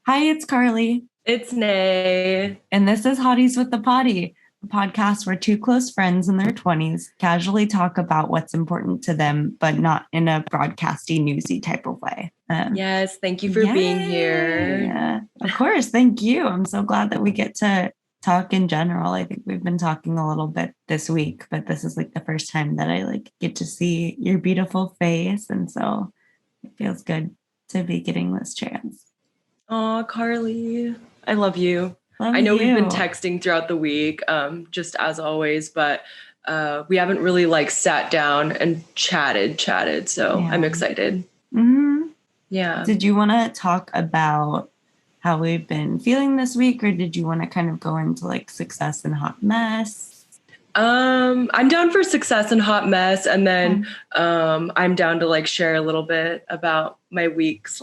Hi, it's Carly, It's Nay. and this is Hotties with the Poddy, a podcast where two close friends in their 20s casually talk about what's important to them, but not in a broadcasty, newsy type of way. Yes, thank you for being here. Yeah, of course. Thank you. I'm so glad that we get to talk in general. I think we've been talking a little bit this week, but this is like the first time that I get to see your beautiful face. And so it feels good to be getting this chance. Oh, Carly, I love you. Love I know we've been you. texting throughout the week, just as always, but we haven't really sat down and chatted. So Yeah. I'm excited. Mhm. Yeah. Did you want to talk about how we've been feeling this week, or did you want to kind of go into like success and hot mess? I'm down for success and hot mess, and then I'm down to share a little bit about my week /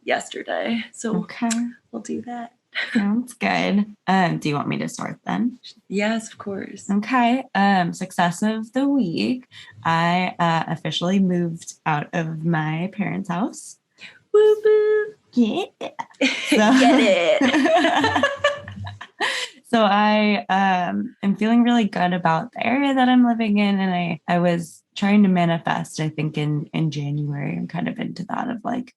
yesterday. So Okay, we'll do that. sounds good. Do you want me to start then? Yes, of course. Okay. Success of the week. I officially moved out of my parents' house. Woo woo. Yeah. Get it. So I am feeling really good about the area that I'm living in. And I was trying to manifest, I think in January. I'm kind of into that of like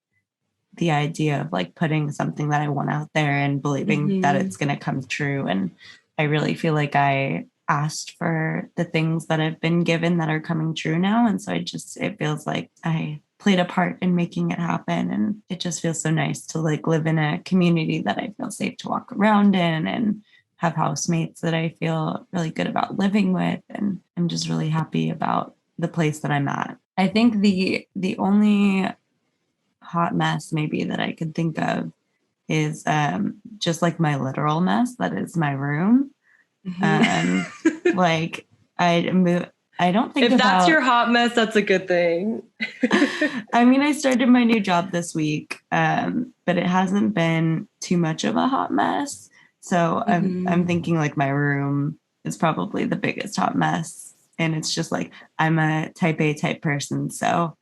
the idea of like putting something that I want out there and believing that it's going to come true. And I really feel like I asked for the things that I've been given that are coming true now. And so it feels like I played a part in making it happen. And it just feels so nice to like live in a community that I feel safe to walk around in and have housemates that I feel really good about living with. And I'm just really happy about the place that I'm at. I think the only hot mess maybe that I could think of is just like my literal mess that is my room. Like I don't think if that's about your hot mess, that's a good thing. I mean, I started my new job this week, but it hasn't been too much of a hot mess. So I'm thinking like my room is probably the biggest hot mess. And it's just like I'm a type A type person. So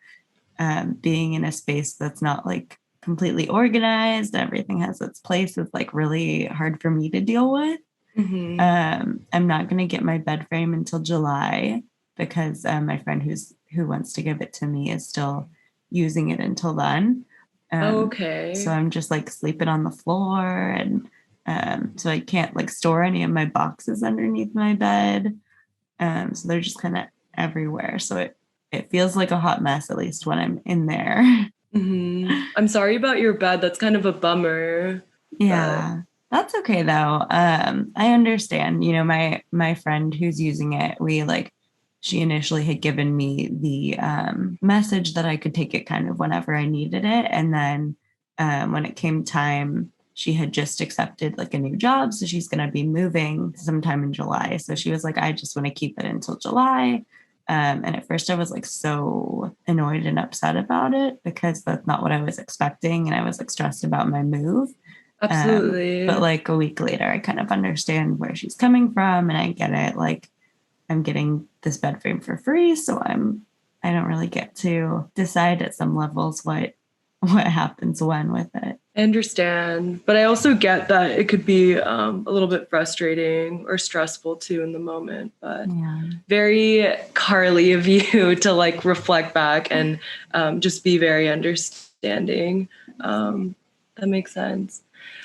being in a space that's not like completely organized, everything has its place, is like really hard for me to deal with. I'm not going to get my bed frame until July because my friend who wants to give it to me is still using it until then. Okay. So I'm just like sleeping on the floor, and so I can't like store any of my boxes underneath my bed. So they're just kind of everywhere. So it feels like a hot mess, at least when I'm in there. I'm sorry about your bed. That's kind of a bummer. Yeah. That's okay though. I understand. You know, my friend who's using it, she initially had given me the message that I could take it kind of whenever I needed it. And then when it came time, she had just accepted like a new job. So she's going to be moving sometime in July. So she was like, I just want to keep it until July. And at first I was like so annoyed and upset about it because that's not what I was expecting. And I was like stressed about my move. Absolutely. But like a week later, I kind of understand where she's coming from, and I get it. Like I'm getting this bed frame for free, so I don't really get to decide at some levels what happens when with it. I understand, but I also get that it could be a little bit frustrating or stressful too in the moment. But very Carly of you to like reflect back and just be very understanding. That makes sense.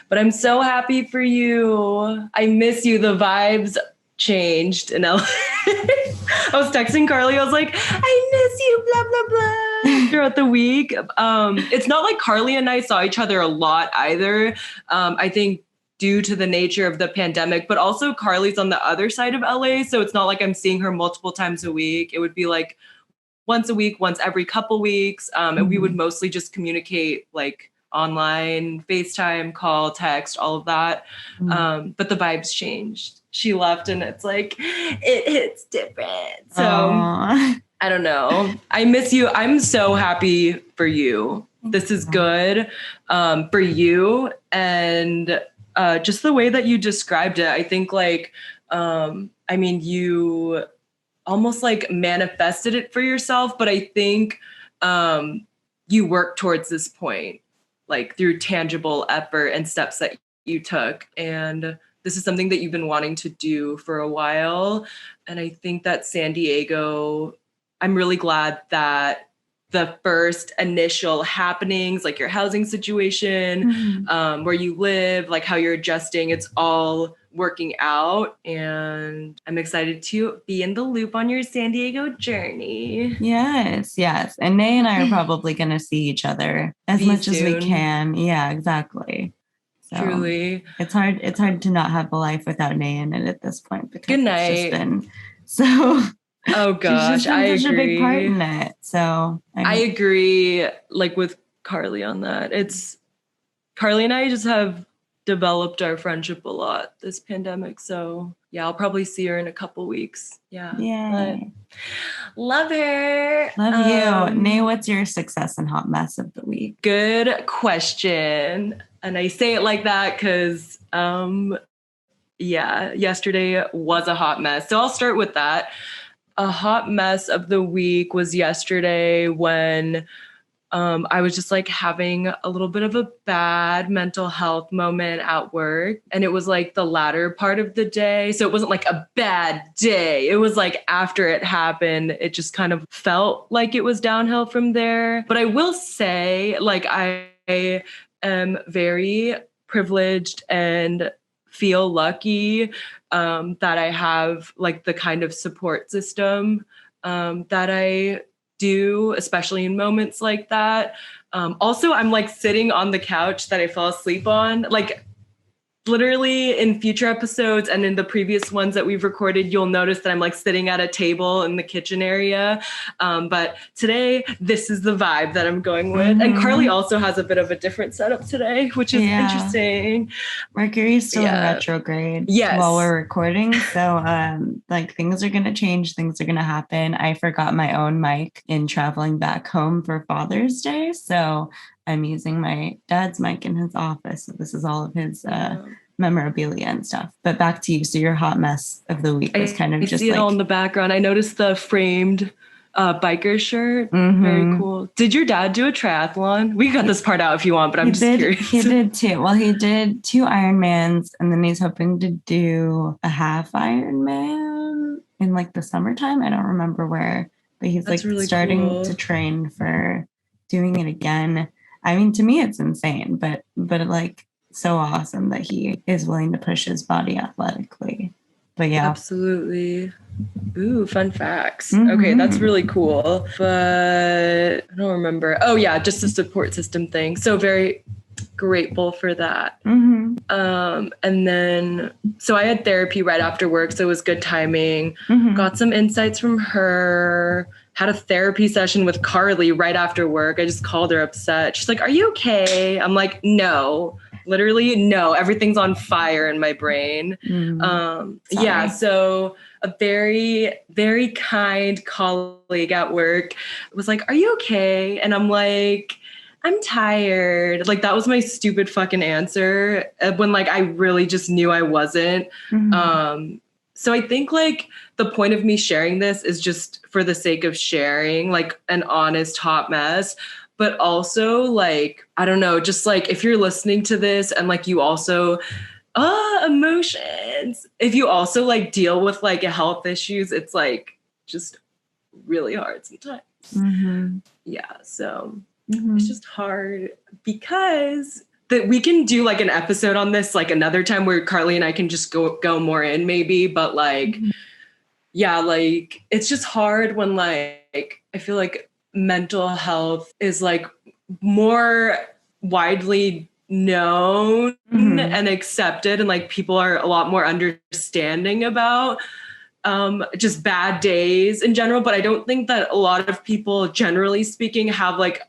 But I'm so happy for you. I miss you. The vibes changed in LA. I was texting Carly. I was like, I miss you, blah, blah, blah, throughout the week. It's not like Carly and I saw each other a lot either. I think due to the nature of the pandemic, but also Carly's on the other side of LA. So it's not like I'm seeing her multiple times a week. It would be like once a week, once every couple weeks. And we would mostly just communicate like online, FaceTime, call, text, all of that. But the vibes changed. She left and it's like, it hits different. So I don't know. I miss you. I'm so happy for you. This is good for you. And just the way that you described it, I think I mean, you almost like manifested it for yourself, but I think you work towards this point. like through tangible effort and steps that you took. And this is something that you've been wanting to do for a while. And I think that San Diego, I'm really glad that the first initial happenings, like your housing situation, where you live, like how you're adjusting, it's all working out. And I'm excited to be in the loop on your San Diego journey. Yes. And Nay and I are probably going to see each other as much as we can. Yeah, exactly. So truly. It's hard to not have a life without Nay in it at this point, because good night. It's just been so oh gosh, she's just been such a big part in it. So I agree, like with Carly on that. It's Carly and I just have developed our friendship a lot this pandemic. So yeah, I'll probably see her in a couple weeks. Yeah. Love her. Love you. Nay, what's your success and hot mess of the week? Good question. And I say it like that because yesterday was a hot mess. So I'll start with that. A hot mess of the week was yesterday when I was just like having a little bit of a bad mental health moment at work. And it was like the latter part of the day. So it wasn't like a bad day. It was like after it happened, it just kind of felt like it was downhill from there. But I will say, like, I am very privileged and feel lucky that I have like the kind of support system that I do, especially in moments like that. Also, I'm like sitting on the couch that I fell asleep on, like literally in future episodes and in the previous ones that we've recorded, you'll notice that I'm like sitting at a table in the kitchen area. But today, this is the vibe that I'm going with. And Carly also has a bit of a different setup today, which is interesting. Mercury's still in retrograde while we're recording. So like things are going to change. Things are going to happen. I forgot my own mic in traveling back home for Father's Day. So I'm using my dad's mic in his office. So this is all of his memorabilia and stuff. But back to you. So your hot mess of the week was kind of just see it all in the background. I noticed the framed biker shirt. Very cool. Did your dad do a triathlon? We got this part out if you want, but I'm just curious. He did too. Well, he did 2 Ironmans, and then he's hoping to do a half Ironman in like the summertime. I don't remember where, but he's like really starting to train for doing it again. I mean, to me, it's insane, but like so awesome that he is willing to push his body athletically. But yeah, absolutely. Ooh, fun facts. Okay, that's really cool. But I don't remember. Oh yeah, just a support system thing. So very grateful for that. And then, so I had therapy right after work, so it was good timing. Got some insights from her. Had a therapy session with Carly right after work. I just called her upset. She's like, "Are you okay?" I'm like, "No, literally no. Everything's on fire in my brain." Yeah. So a very, very kind colleague at work was like, "Are you okay?" And I'm like, "I'm tired." Like that was my stupid fucking answer when like I really just knew I wasn't. So I think like the point of me sharing this is just for the sake of sharing like an honest hot mess, but also like, I don't know, just like if you're listening to this and like you also, emotions, if you also like deal with like health issues, it's like just really hard sometimes. Yeah. So it's just hard because that we can do like an episode on this like another time where Carly and I can just go more in maybe, but like yeah, like it's just hard when like I feel like mental health is like more widely known and accepted, and like people are a lot more understanding about just bad days in general. But I don't think that a lot of people, generally speaking, have like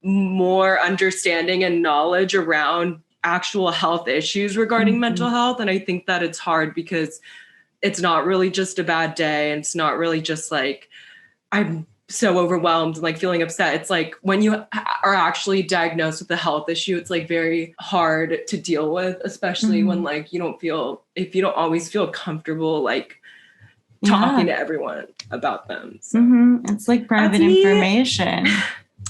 more understanding and knowledge around actual health issues regarding mental health. And I think that it's hard because it's not really just a bad day, and it's not really just like I'm so overwhelmed and like feeling upset. It's like when you are actually diagnosed with a health issue, it's like very hard to deal with, especially when like you don't always feel comfortable like talking to everyone about them. So it's like private information.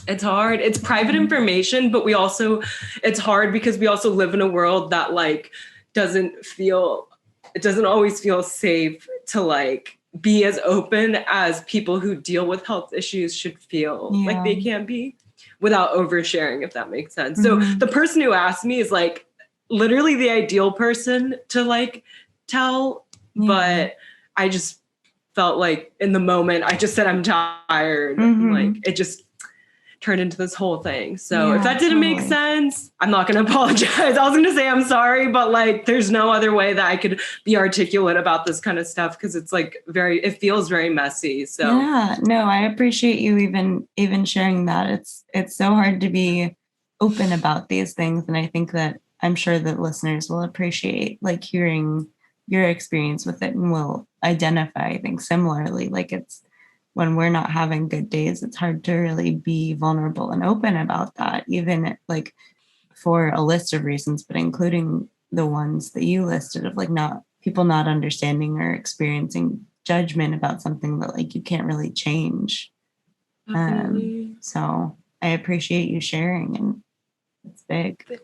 It's hard. It's private information, but it's hard because we also live in a world that like doesn't always feel safe to like be as open as people who deal with health issues should feel like they can be without oversharing, if that makes sense. So the person who asked me is like literally the ideal person to like tell, but I just felt like in the moment I just said I'm tired. Like it just turned into this whole thing. So if that didn't make sense, I'm not going to apologize. I was going to say I'm sorry, but like there's no other way that I could be articulate about this kind of stuff because it's like it feels very messy. So yeah, no, I appreciate you even sharing that. It's so hard to be open about these things, and I think that I'm sure that listeners will appreciate like hearing your experience with it and will identify things similarly. Like it's when we're not having good days, it's hard to really be vulnerable and open about that, even like for a list of reasons, but including the ones that you listed of like people not understanding or experiencing judgment about something that like you can't really change. So I appreciate you sharing, and it's big.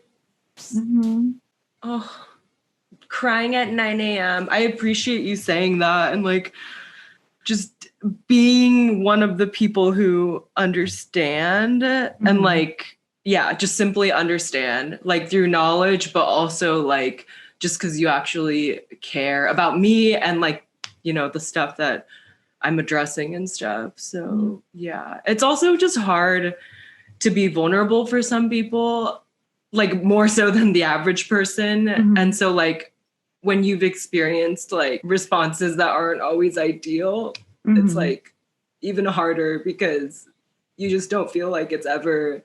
Oh, crying at 9 a.m. I appreciate you saying that and like just being one of the people who understand and like, yeah, just simply understand like through knowledge, but also like just because you actually care about me and like, you know, the stuff that I'm addressing and stuff. So yeah, it's also just hard to be vulnerable for some people, like more so than the average person. And so like when you've experienced like responses that aren't always ideal, it's like even harder because you just don't feel like it's ever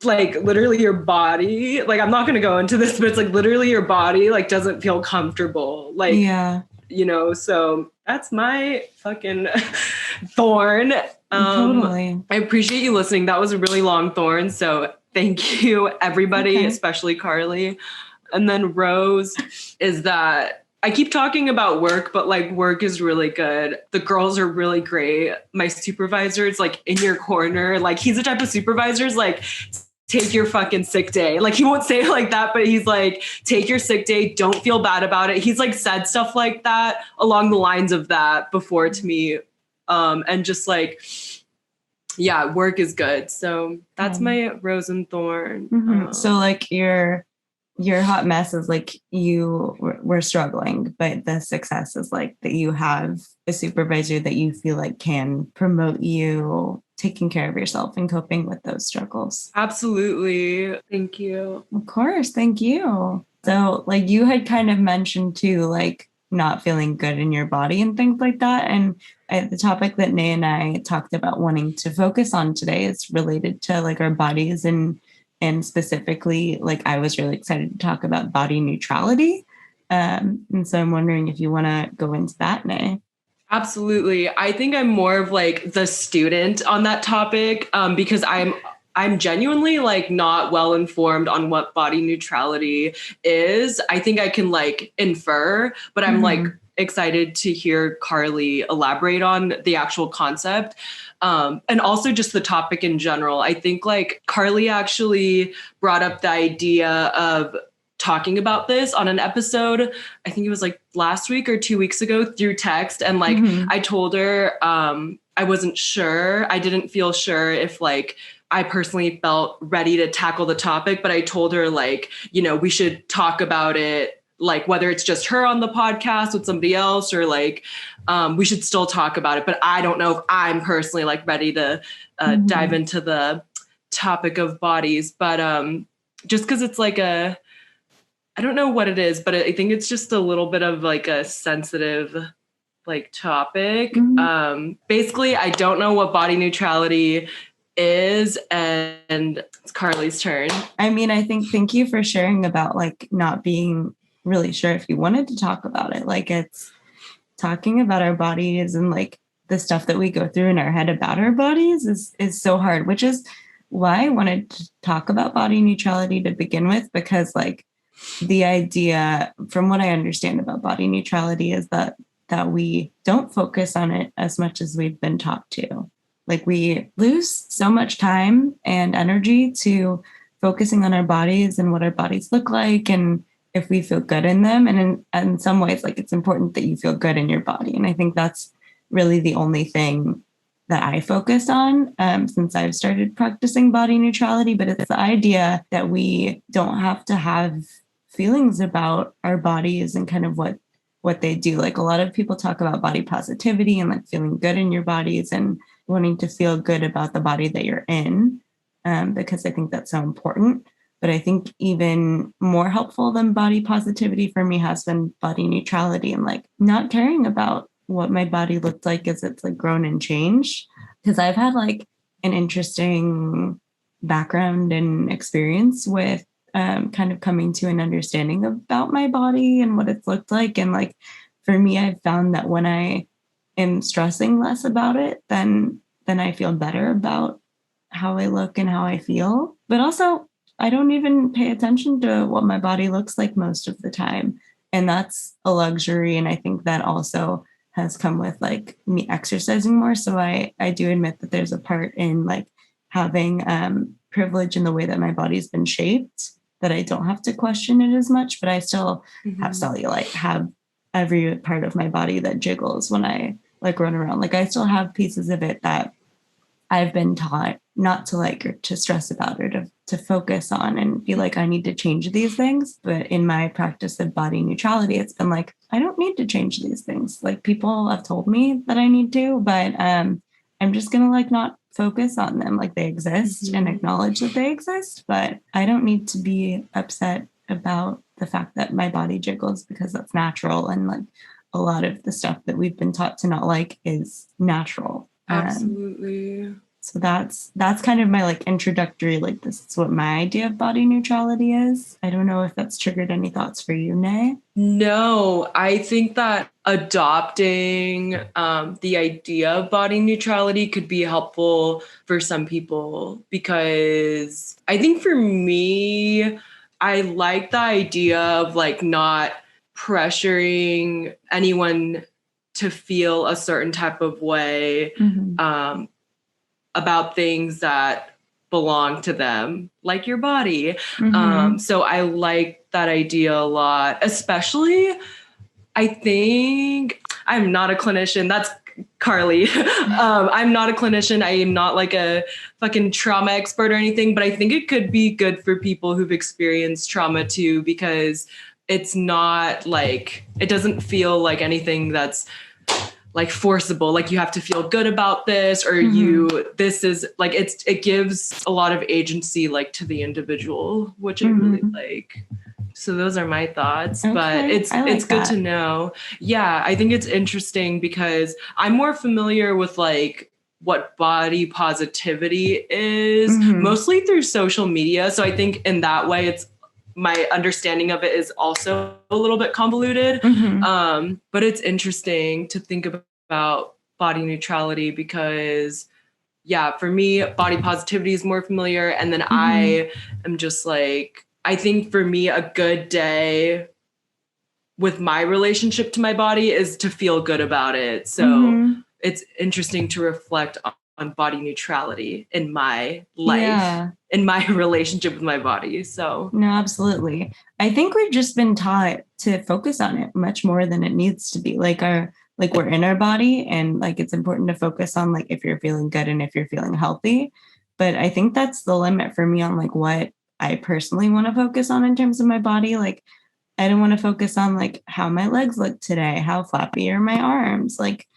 like literally your body. Like I'm not going to go into this, but it's like literally your body like doesn't feel comfortable. Like, you know, so that's my fucking thorn. Totally. I appreciate you listening. That was a really long thorn. So thank you, everybody, especially Carly. And then Rose is that I keep talking about work, but like work is really good. The girls are really great. My supervisor is like in your corner. Like he's the type of supervisor is like, take your fucking sick day. Like he won't say it like that, but he's like, take your sick day. Don't feel bad about it. He's like said stuff like that along the lines of that before to me. And just like, yeah, work is good. So that's my rose and thorn. So like your hot mess is like you were struggling, but the success is like that you have a supervisor that you feel like can promote you taking care of yourself and coping with those struggles. Absolutely. Thank you. Of course. Thank you. So like you had kind of mentioned too, like not feeling good in your body and things like that. And the topic that Nay and I talked about wanting to focus on today is related to like our bodies and specifically, like I was really excited to talk about body neutrality. And so I'm wondering if you want to go into that, Nay. Absolutely. I think I'm more of like the student on that topic because I'm genuinely like not well informed on what body neutrality is. I think I can like infer, but I'm like excited to hear Carly elaborate on the actual concept. And also just the topic in general. I think like Carly actually brought up the idea of talking about this on an episode. I think it was like last week or 2 weeks ago through text. And like, I told her I wasn't sure. I didn't feel sure if like I personally felt ready to tackle the topic, but I told her like, you know, we should talk about it, like whether it's just her on the podcast with somebody else or like, we should still talk about it. But I don't know if I'm personally like ready to dive into the topic of bodies, but just because it's like I don't know what it is, but I think it's just a little bit of like a sensitive like topic. Basically, I don't know what body neutrality is, and it's Carly's turn. I mean, I think thank you for sharing about like not being really sure if you wanted to talk about it. Like it's talking about our bodies and like the stuff that we go through in our head about our bodies is so hard, which is why I wanted to talk about body neutrality to begin with, because like the idea from what I understand about body neutrality is that we don't focus on it as much as we've been taught to. Like we lose so much time and energy to focusing on our bodies and what our bodies look like and if we feel good in them. And in some ways, like it's important that you feel good in your body. And I think that's really the only thing that I focus on since I've started practicing body neutrality. But it's the idea that we don't have to have feelings about our bodies and kind of what they do. Like a lot of people talk about body positivity and like feeling good in your bodies and wanting to feel good about the body that you're in, because I think that's so important. But I think even more helpful than body positivity for me has been body neutrality and like not caring about what my body looked like as it's like grown and changed. Because I've had like an interesting background and experience with kind of coming to an understanding about my body and what it's looked like. And like for me, I've found that when I am stressing less about it, then I feel better about how I look and how I feel. But also, I don't even pay attention to what my body looks like most of the time. And that's a luxury. And I think that also has come with like me exercising more. So I do admit that there's a part in like having privilege in the way that my body's been shaped that I don't have to question it as much, but I still have cellulite, have every part of my body that jiggles when I like run around. Like I still have pieces of it that I've been taught not to like or to stress about or to focus on and be like, I need to change these things. But in my practice of body neutrality, it's been like, I don't need to change these things. Like people have told me that I need to, but I'm just going to like not focus on them. Like they exist and acknowledge that they exist, but I don't need to be upset about the fact that my body jiggles because that's natural. And like a lot of the stuff that we've been taught to not like is natural. Absolutely. So that's kind of my like introductory, like this is what my idea of body neutrality is. I don't know if that's triggered any thoughts for you, Nay. No, I think that adopting the idea of body neutrality could be helpful for some people because I think for me, I like the idea of like not pressuring anyone to feel a certain type of way about things that belong to them, like your body. So I like that idea a lot, especially I think I'm not a clinician. That's Carly. I'm not a clinician. I am not like a fucking trauma expert or anything, but I think it could be good for people who've experienced trauma too, because it's not like, it doesn't feel like anything that's like forcible, like you have to feel good about this or this is like, it gives a lot of agency like to the individual, which I really like. So those are my thoughts, but it's good to know. Yeah, I think it's interesting because I'm more familiar with like what body positivity is, mostly through social media. So I think in that way, it's my understanding of it is also a little bit convoluted. But it's interesting to think about body neutrality because, yeah, for me, body positivity is more familiar. And then I am just like, I think for me, a good day with my relationship to my body is to feel good about it. So it's interesting to reflect on body neutrality in my life, in my relationship with my body. So no, absolutely. I think we've just been taught to focus on it much more than it needs to be. Like we're in our body and like it's important to focus on like if you're feeling good and if you're feeling healthy. But I think that's the limit for me on like what I personally want to focus on in terms of my body. Like I don't want to focus on like how my legs look today, how flappy are my arms, like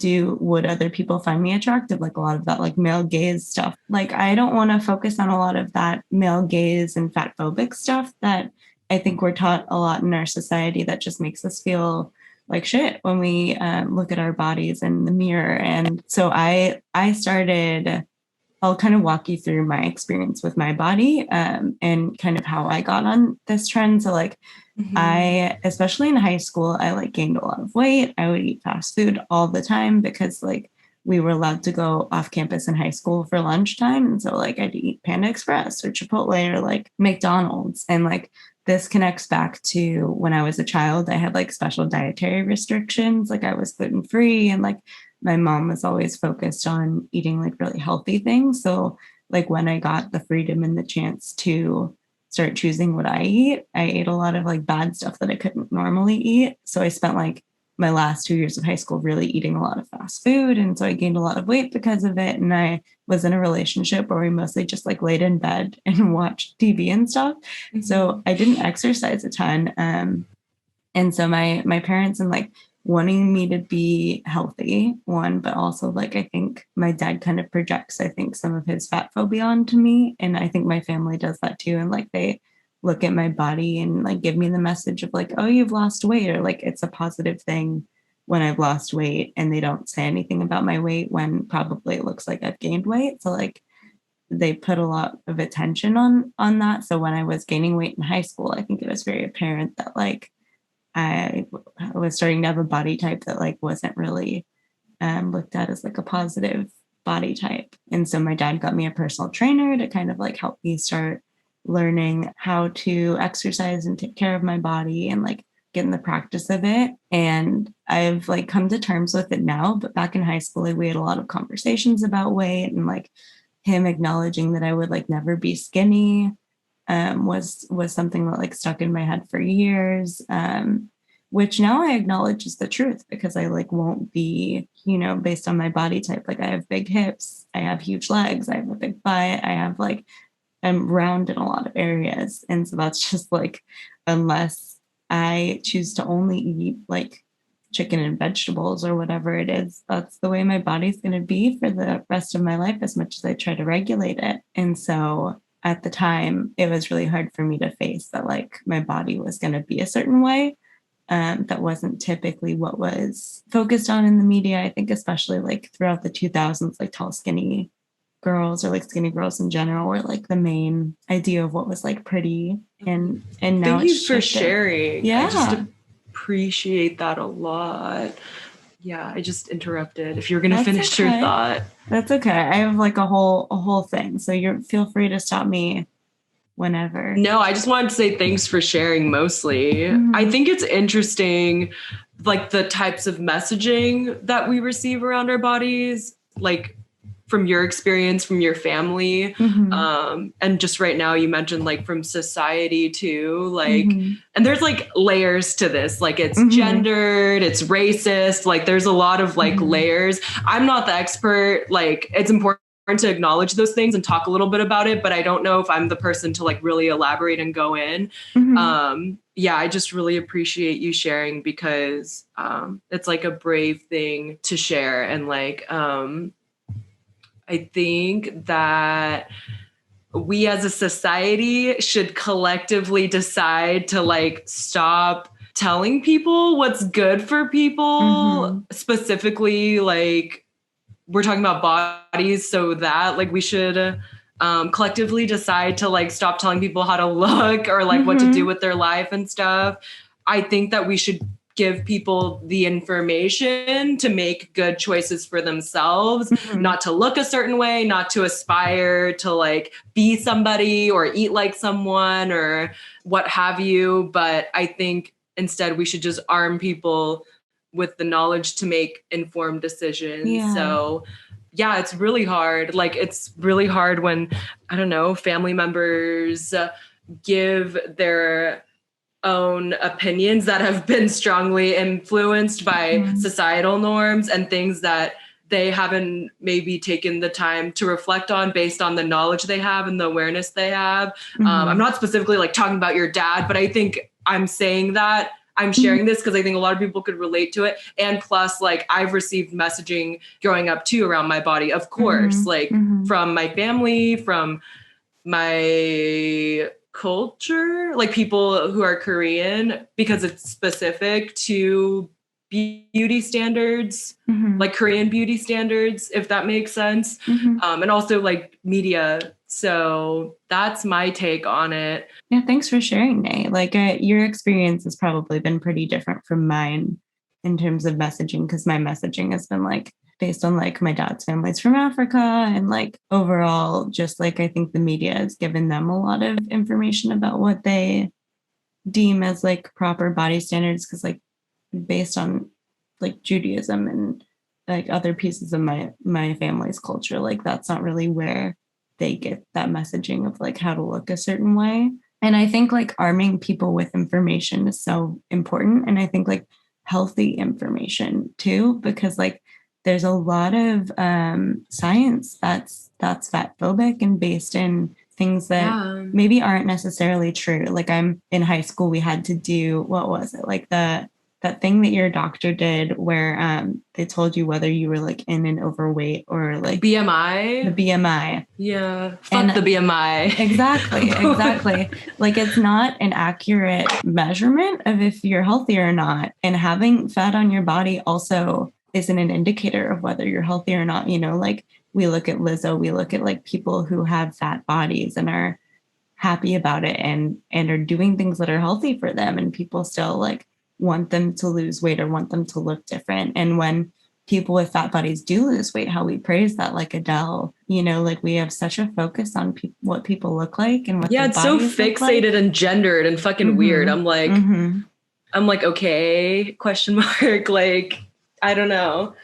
would other people find me attractive? Like a lot of that like male gaze stuff. Like I don't want to focus on a lot of that male gaze and fat phobic stuff that I think we're taught a lot in our society that just makes us feel like shit when we look at our bodies in the mirror. And so I started, I'll kind of walk you through my experience with my body and kind of how I got on this trend. So like I, especially in high school, I like gained a lot of weight. I would eat fast food all the time because like we were allowed to go off campus in high school for lunchtime. And so like I'd eat Panda Express or Chipotle or like McDonald's. And like this connects back to when I was a child, I had like special dietary restrictions. Like I was gluten free and like my mom was always focused on eating like really healthy things. So like when I got the freedom and the chance to start choosing what I ate a lot of like bad stuff that I couldn't normally eat. So I spent like my last 2 years of high school really eating a lot of fast food. And so I gained a lot of weight because of it. And I was in a relationship where we mostly just like laid in bed and watched TV and stuff. Mm-hmm. So I didn't exercise a ton. And so my parents and like wanting me to be healthy, one, but also like I think my dad kind of projects, I think, some of his fat phobia onto me. And I think my family does that too. And like they look at my body and like give me the message of like, oh, you've lost weight, or like it's a positive thing when I've lost weight, and they don't say anything about my weight when probably it looks like I've gained weight. So like they put a lot of attention on that. So when I was gaining weight in high school, I think it was very apparent that like I was starting to have a body type that like wasn't really looked at as like a positive body type. And so my dad got me a personal trainer to kind of like help me start learning how to exercise and take care of my body and like get in the practice of it. And I've like come to terms with it now. But back in high school, like, we had a lot of conversations about weight, and like him acknowledging that I would like never be skinny was something that like stuck in my head for years, which now I acknowledge is the truth, because I like won't be, based on my body type. Like I have big hips, I have huge legs, I have a big butt, I have like, I'm round in a lot of areas. And so that's just like, unless I choose to only eat like chicken and vegetables or whatever it is, that's the way my body's going to be for the rest of my life, as much as I try to regulate it. And so at the time, it was really hard for me to face that like my body was going to be a certain way. That wasn't typically what was focused on in the media. I think especially like throughout the 2000s, like tall, skinny girls, or like skinny girls in general, were like the main idea of what was like pretty. And now thank you for sharing. Yeah. I just appreciate that a lot. Yeah, I just interrupted. If you're gonna finish your thought. That's okay. I have like a whole thing. So feel free to stop me whenever. No, I just wanted to say thanks for sharing mostly. Mm-hmm. I think it's interesting, like the types of messaging that we receive around our bodies, like from your experience, from your family. Mm-hmm. And just right now you mentioned like from society too, like, mm-hmm. and there's like layers to this, like it's mm-hmm. gendered, it's racist, like there's a lot of like mm-hmm. layers. I'm not the expert. Like it's important to acknowledge those things and talk a little bit about it, but I don't know if I'm the person to like really elaborate and go in. Mm-hmm. Yeah, I just really appreciate you sharing, because it's like a brave thing to share. And like, I think that we as a society should collectively decide to like stop telling people what's good for people, mm-hmm. specifically like we're talking about bodies, so that like we should collectively decide to like stop telling people how to look or like mm-hmm. what to do with their life and stuff. I think that we should give people the information to make good choices for themselves, mm-hmm. not to look a certain way, not to aspire to like be somebody or eat like someone or what have you. But I think instead we should just arm people with the knowledge to make informed decisions. Yeah. So yeah, it's really hard. Like it's really hard when, I don't know, family members give their own opinions that have been strongly influenced by mm-hmm. societal norms and things that they haven't maybe taken the time to reflect on based on the knowledge they have and the awareness they have. Mm-hmm. I'm not specifically like talking about your dad, but I think I'm saying that I'm sharing this because I think a lot of people could relate to it. And plus, like, I've received messaging growing up too around my body, of course, mm-hmm. like mm-hmm. from my family, from my culture, like people who are Korean, because it's specific to beauty standards, mm-hmm. like Korean beauty standards, if that makes sense. Mm-hmm. And also like media. So that's my take on it. Yeah, thanks for sharing, Nay. Like your experience has probably been pretty different from mine in terms of messaging, because my messaging has been like based on like my dad's family's from Africa, and like overall, just like I think the media has given them a lot of information about what they deem as like proper body standards, because like based on like Judaism and like other pieces of my family's culture, like that's not really where they get that messaging of like how to look a certain way. And I think like arming people with information is so important. And I think like healthy information too, because like there's a lot of science that's fat phobic and based in things that maybe aren't necessarily true. Like I'm in high school, we had to do, what was it? Like that thing that your doctor did where they told you whether you were like in and overweight or like BMI. The BMI. Yeah. Fuck the BMI. Exactly. Like it's not an accurate measurement of if you're healthy or not. And having fat on your body also isn't an indicator of whether you're healthy or not. You know, like we look at Lizzo, we look at like people who have fat bodies and are happy about it and are doing things that are healthy for them. And people still like want them to lose weight or want them to look different. And when people with fat bodies do lose weight, how we praise that, like Adele, you know, like we have such a focus on what people look like and what it's so fixated and gendered and fucking weird. I'm like, I'm like, okay, question mark. Like, I don't know.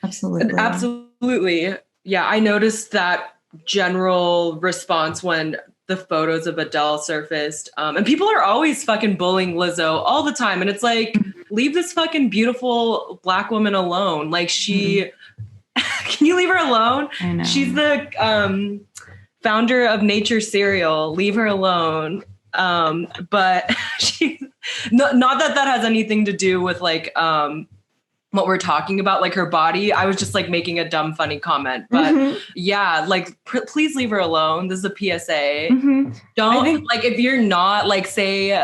Absolutely. Yeah. I noticed that general response when the photos of Adele surfaced. And people are always fucking bullying Lizzo all the time. And it's like, leave this fucking beautiful Black woman alone. Like she, can you leave her alone? I know. She's the founder of Nature Cereal. Leave her alone. But she, not that has anything to do with like, what we're talking about, like her body. I was just like making a dumb, funny comment, but yeah, like please leave her alone. This is a PSA. Don't like, if you're not like, say,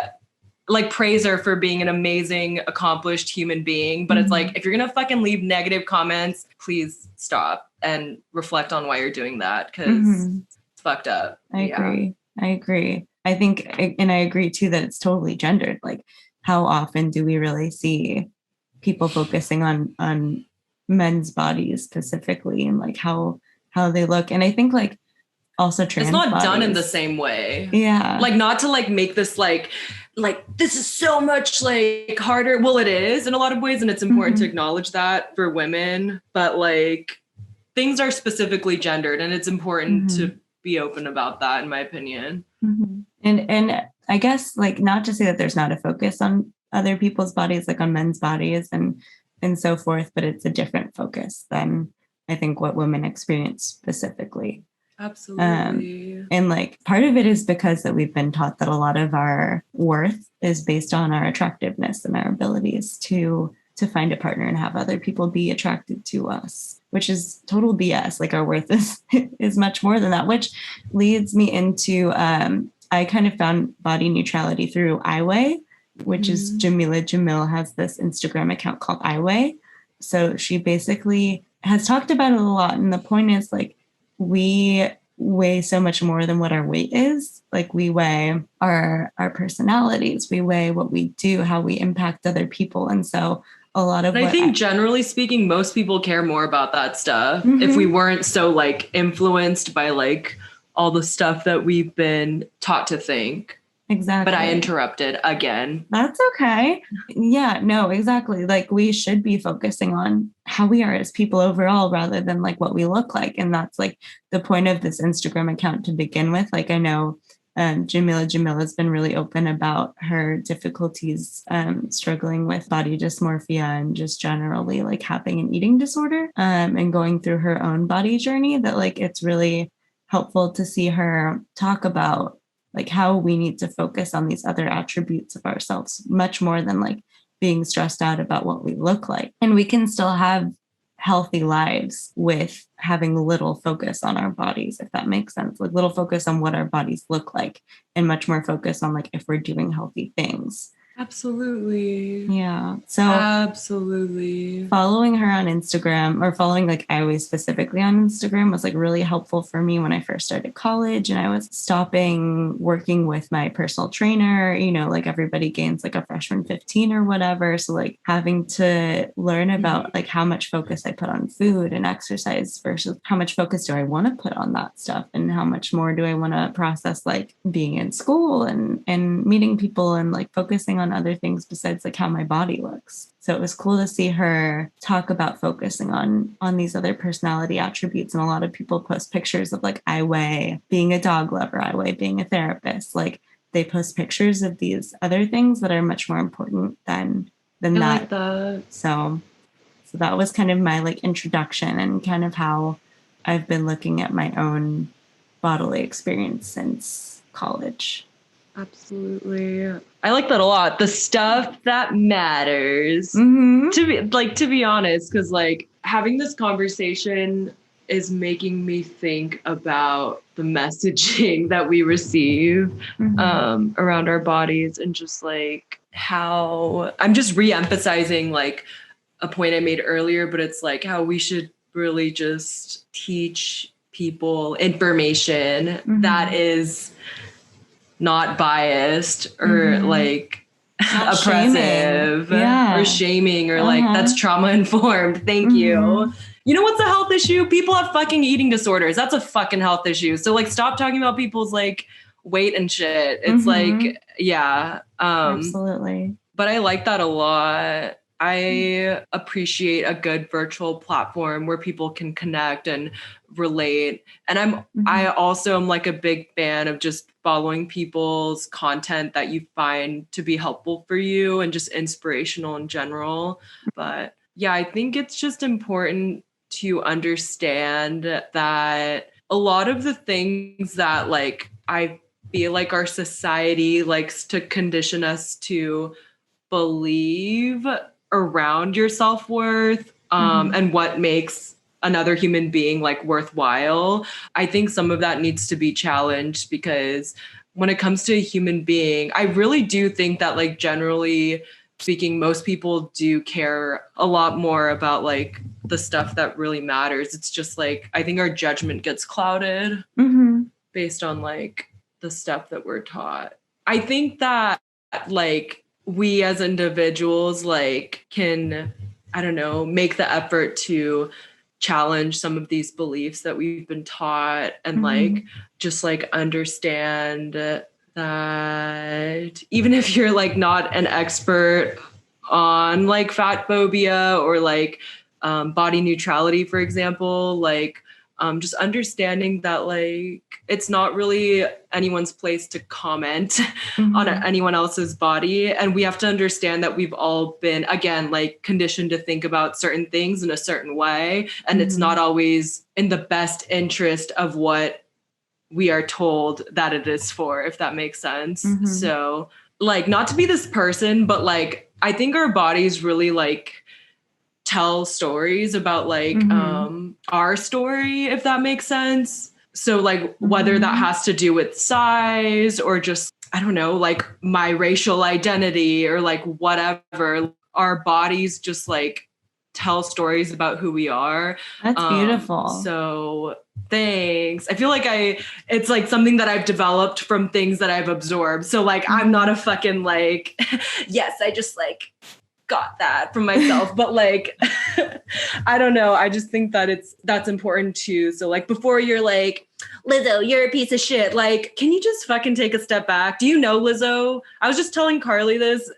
like praise her for being an amazing, accomplished human being. But it's like, if you're going to fucking leave negative comments, please stop and reflect on why you're doing that. Cause it's fucked up. I agree. I think, and I agree too, that it's totally gendered. Like how often do we really see people focusing on men's bodies specifically and like how they look? And I think like also trans it's not bodies, done in the same way. Yeah. Like not to like make this like this is so much like harder. Well, it is in a lot of ways. And it's important to acknowledge that for women, but like things are specifically gendered and it's important to be open about that, in my opinion. And I guess like not to say that there's not a focus on other people's bodies, like on men's bodies and so forth, but it's a different focus than I think what women experience specifically. Absolutely. And like part of it is because that we've been taught that a lot of our worth is based on our attractiveness and our abilities to find a partner and have other people be attracted to us, which is total BS. Like our worth is much more than that, which leads me into I kind of found body neutrality through Iweigh, which is Jameela Jamil has this Instagram account called Iweigh. So she basically has talked about it a lot. And the point is like, we weigh so much more than what our weight is. Like we weigh our personalities, we weigh what we do, how we impact other people. And so a lot of I think generally speaking, most people care more about that stuff. If we weren't so like influenced by like all the stuff that we've been taught to think. Exactly. But I interrupted again. That's okay. Yeah, no, exactly. Like we should be focusing on how we are as people overall rather than like what we look like. And that's like the point of this Instagram account to begin with. Like I know Jameela Jamil has been really open about her difficulties struggling with body dysmorphia and just generally like having an eating disorder and going through her own body journey, that like it's really helpful to see her talk about like how we need to focus on these other attributes of ourselves much more than like being stressed out about what we look like. And we can still have healthy lives with having little focus on our bodies, if that makes sense. Like little focus on what our bodies look like and much more focus on like if we're doing healthy things. Absolutely. Yeah. So absolutely. Following her on Instagram, or following like Iweigh specifically on Instagram, was like really helpful for me when I first started college and I was stopping working with my personal trainer. You know, like everybody gains like a freshman 15 or whatever. So like having to learn about like how much focus I put on food and exercise versus how much focus do I want to put on that stuff and how much more do I want to process like being in school and meeting people and like focusing on other things besides like how my body looks. So it was cool to see her talk about focusing on these other personality attributes. And a lot of people post pictures of like Iweigh being a dog lover, Iweigh being a therapist. Like they post pictures of these other things that are much more important than I that. like that. So that was kind of my like introduction and kind of how I've been looking at my own bodily experience since college. Absolutely. I like that a lot. The stuff that matters. To be honest, because like having this conversation is making me think about the messaging that we receive around our bodies, and just like how I'm just re-emphasizing like a point I made earlier, but it's like how we should really just teach people information that is not biased or like not oppressive or shaming or like that's trauma informed. Thank you. You know what's a health issue? People have fucking eating disorders. That's a fucking health issue. So like stop talking about people's like weight and shit. It's like, yeah. Absolutely. But I like that a lot. I appreciate a good virtual platform where people can connect and relate. And I also am like a big fan of just following people's content that you find to be helpful for you and just inspirational in general. But yeah, I think it's just important to understand that a lot of the things that like I feel like our society likes to condition us to believe around your self-worth and what makes another human being like worthwhile. I think some of that needs to be challenged, because when it comes to a human being, I really do think that like generally speaking, most people do care a lot more about like the stuff that really matters. It's just like, I think our judgment gets clouded based on like the stuff that we're taught. I think that like we as individuals like can, I don't know, make the effort to challenge some of these beliefs that we've been taught and like just like understand that even if you're like not an expert on like fat phobia or like body neutrality, for example, like just understanding that like it's not really anyone's place to comment on anyone else's body. And we have to understand that we've all been, again, like conditioned to think about certain things in a certain way. And it's not always in the best interest of what we are told that it is for, if that makes sense. So like, not to be this person, but like, I think our bodies really like tell stories about like our story, if that makes sense. So like whether that has to do with size or just, I don't know, like my racial identity or like whatever, our bodies just like tell stories about who we are. That's beautiful. So thanks. I feel like it's like something that I've developed from things that I've absorbed. So like, I'm not a fucking like, yes, I just like got that from myself, but like, I don't know. I just think that that's important too. So like, before you're like, Lizzo, you're a piece of shit. Like, can you just fucking take a step back? Do you know Lizzo? I was just telling Carly this.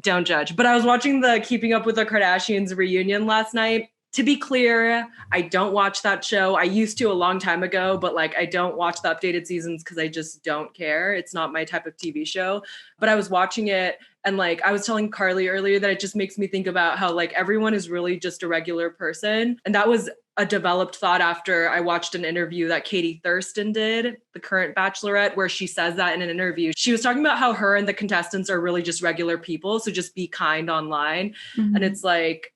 Don't judge. But I was watching the Keeping Up with the Kardashians reunion last night. To be clear, I don't watch that show. I used to a long time ago, but like I don't watch the updated seasons because I just don't care. It's not my type of TV show. But I was watching it, and like I was telling Carly earlier that it just makes me think about how like everyone is really just a regular person. And that was a developed thought after I watched an interview that Katie Thurston did, the current Bachelorette, where she says that in an interview. She was talking about how her and the contestants are really just regular people. So just be kind online. And it's like,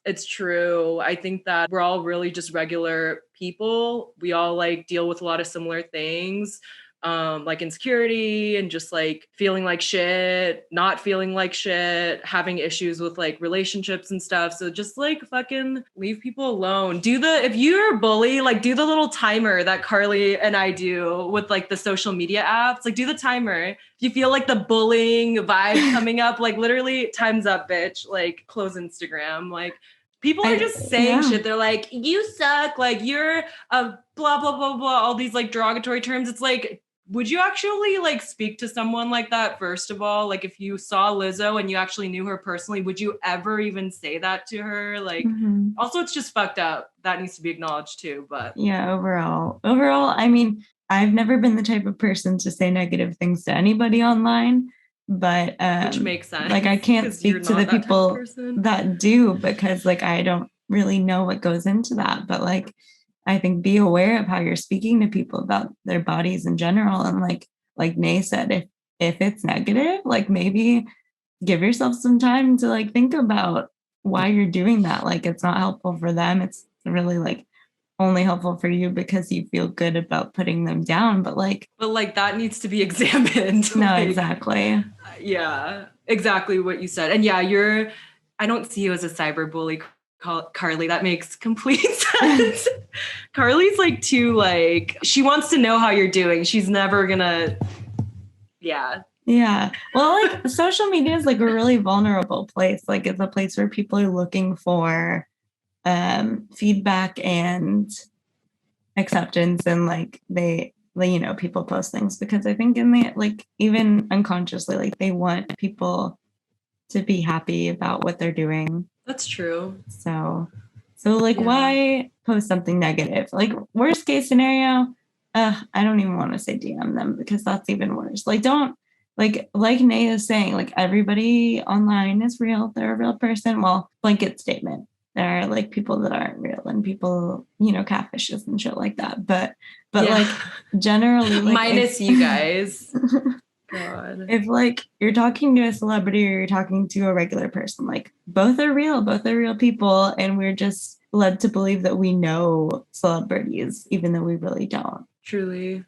it's true. I think that we're all really just regular people. We all like deal with a lot of similar things, like insecurity and just like feeling like shit, not feeling like shit, having issues with like relationships and stuff. So just like fucking leave people alone. If you're a bully, like do the little timer that Carly and I do with like the social media apps, like do the timer. If you feel like the bullying vibe coming up, like literally time's up, bitch, like close Instagram. Like people are just saying shit. They're like, you suck. Like you're a blah, blah, blah, blah. All these like derogatory terms. It's like, Would you actually like speak to someone like that, first of all? Like if you saw Lizzo and you actually knew her personally, would you ever even say that to her? Like, also it's just fucked up. That needs to be acknowledged too, but. Yeah, overall, I mean, I've never been the type of person to say negative things to anybody online, but which makes sense. like I can't speak to the people that do, because like I don't really know what goes into that. But like I think be aware of how you're speaking to people about their bodies in general. And like Nay said, if it's negative, like maybe give yourself some time to like think about why you're doing that. Like it's not helpful for them. It's really like only helpful for you because you feel good about putting them down. But like that needs to be examined. No, like, exactly. Yeah, exactly what you said. And yeah, I don't see you as a cyberbully, Carly. That makes complete sense. Carly's like too like, she wants to know how you're doing. She's never gonna, yeah. Yeah. Well, like social media is like a really vulnerable place. Like it's a place where people are looking for feedback and acceptance, and like they you know, people post things because I think in the like even unconsciously like they want people to be happy about what they're doing. That's true. So like why post something negative? Like worst case scenario, I don't even want to say DM them because that's even worse. Like don't like Nay is saying, like everybody online is real. They're a real person. Well, blanket statement. There are like people that aren't real and people, you know, catfishes and shit like that. But like generally like minus you guys. God. If like you're talking to a celebrity or you're talking to a regular person, like both are real people, and we're just led to believe that we know celebrities even though we really don't. Truly.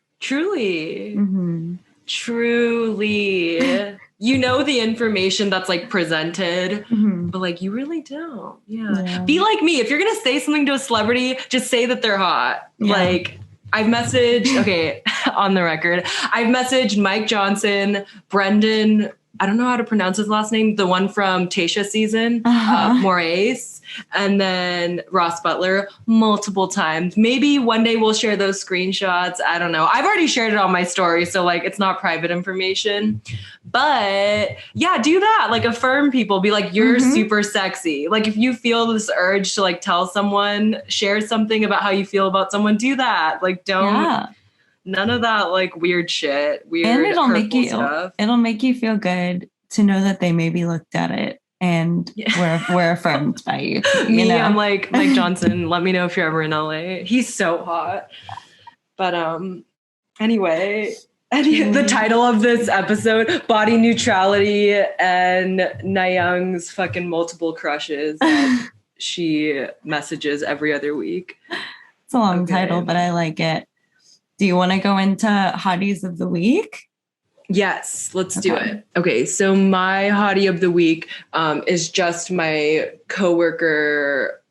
You know the information that's like presented, but like you really don't. Yeah. Be like me. If you're gonna say something to a celebrity, just say that they're hot. Like I've messaged, okay, on the record, I've messaged Mike Johnson, Brendan, I don't know how to pronounce his last name, the one from Tasha season, Moraes, and then Ross Butler multiple times. Maybe one day we'll share those screenshots. I don't know. I've already shared it on my story, so like it's not private information. But yeah, do that. Like affirm people. Be like, you're super sexy. Like if you feel this urge to like tell someone, share something about how you feel about someone, do that. Like don't none of that like weird shit. Weird and it'll make you feel good to know that they maybe looked at it and we're affirmed by you. You know? I'm like Mike Johnson, let me know if you're ever in LA. He's so hot. But anyway, the title of this episode, Body Neutrality and Nayoung's fucking multiple crushes that she messages every other week. It's a long title, but I like it. Do you want to go into Hotties of the Week? Yes, let's do it. Okay, so my Hottie of the Week is just my coworker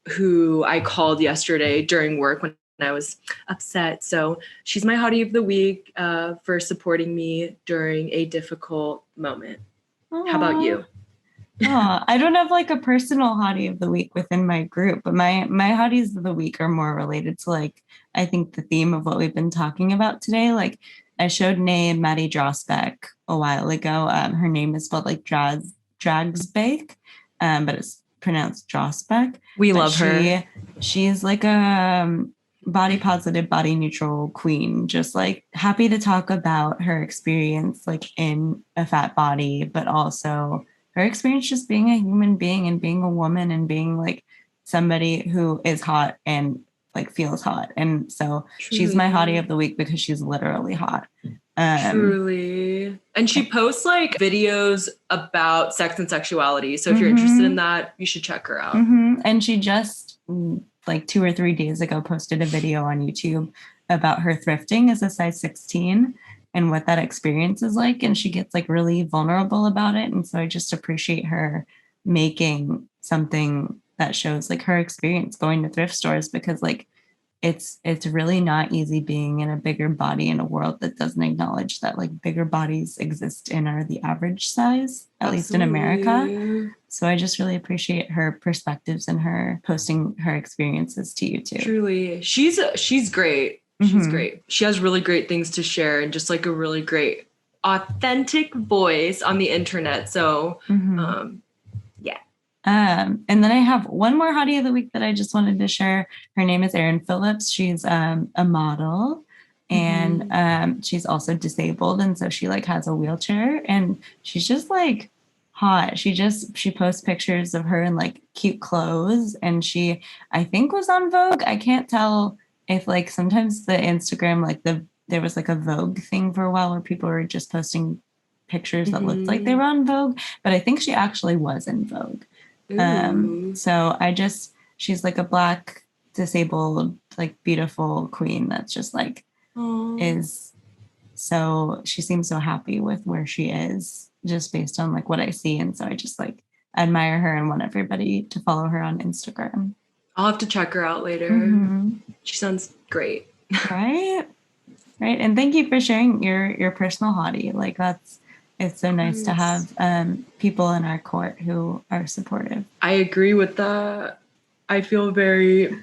who I called yesterday during work when I was upset. So she's my Hottie of the Week for supporting me during a difficult moment. Aww. How about you? I don't have like a personal Hottie of the Week within my group, but my Hotties of the Week are more related to like, I think the theme of what we've been talking about today. Like I showed Nay and Maddie Dragsbaek a while ago. Her name is spelled like Dragsbaek, but it's pronounced Dragsbaek. We love her. She's like a body positive, body neutral queen, just like happy to talk about her experience like in a fat body, but also her experience just being a human being and being a woman and being like somebody who is hot and like feels hot. And so she's my Hottie of the Week because she's literally hot. Truly. And she posts like videos about sex and sexuality. So if you're interested in that, you should check her out. And she just like 2 or 3 days ago posted a video on YouTube about her thrifting as a size 16 and what that experience is like. And she gets like really vulnerable about it. And so I just appreciate her making something that shows like her experience going to thrift stores, because like it's really not easy being in a bigger body in a world that doesn't acknowledge that like bigger bodies exist and are the average size, at least in America. So I just really appreciate her perspectives and her posting her experiences to you too. Truly. She's great. She's great. She has really great things to share and just like a really great authentic voice on the internet. So yeah. And then I have one more hottie of the week that I just wanted to share. Her name is Erin Phillips. She's a model, and she's also disabled, and so she like has a wheelchair, and she's just like hot. She posts pictures of her in like cute clothes, and she I think was on Vogue. I can't tell if like sometimes the Instagram like there was like a Vogue thing for a while where people were just posting pictures that looked like they were on Vogue, but I think she actually was in Vogue. So she's like a Black disabled, like beautiful queen that's just like is so, she seems so happy with where she is just based on like what I see. And so I just like admire her and want everybody to follow her on Instagram. I'll have to check her out later. She sounds great. Right. And thank you for sharing your personal hottie. Like it's so nice to have people in our court who are supportive. I agree with that. I feel very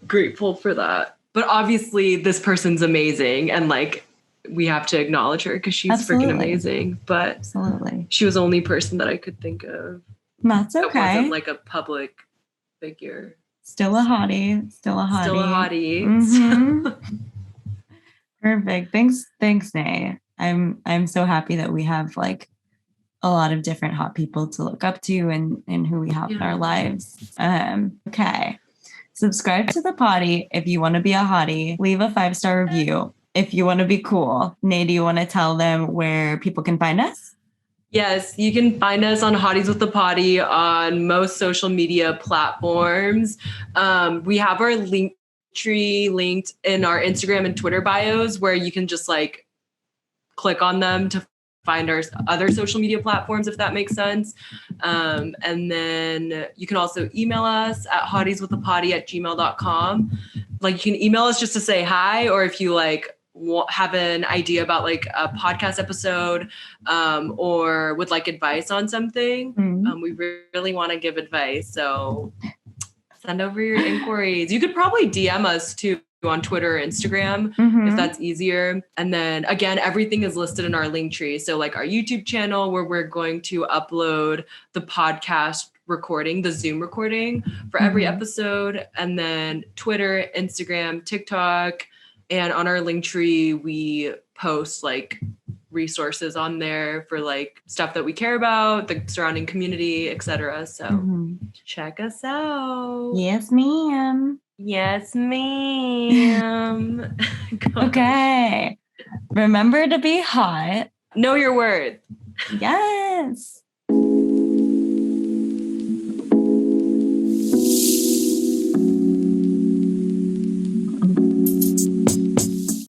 grateful for that. But obviously this person's amazing and like we have to acknowledge her because she's freaking amazing. But she was the only person that I could think of. That's okay. That wasn't like a public figure. Still a hottie. Perfect. Thanks, Nay. I'm so happy that we have like a lot of different hot people to look up to and who we have in our lives. Okay. Subscribe to the Poddy if you want to be a hottie. Leave a 5-star review if you want to be cool. Nay, do you want to tell them where people can find us? Yes, you can find us on Hotties with the Poddy on most social media platforms. We have our link tree linked in our Instagram and Twitter bios where you can just like click on them to find our other social media platforms, if that makes sense. And then you can also email us at hottieswiththepoddy@gmail.com. Like you can email us just to say hi, or if you like have an idea about like a podcast episode or would like advice on something. We really want to give advice. So send over your inquiries. You could probably DM us too on Twitter or Instagram if that's easier. And then again, everything is listed in our link tree. So like our YouTube channel where we're going to upload the podcast recording, the Zoom recording for every episode. And then Twitter, Instagram, TikTok. And on our link tree, we post like resources on there for like stuff that we care about, the surrounding community, etc. So check us out. Yes, ma'am. Yes, ma'am. Okay. Remember to be hot. Know your worth. Yes.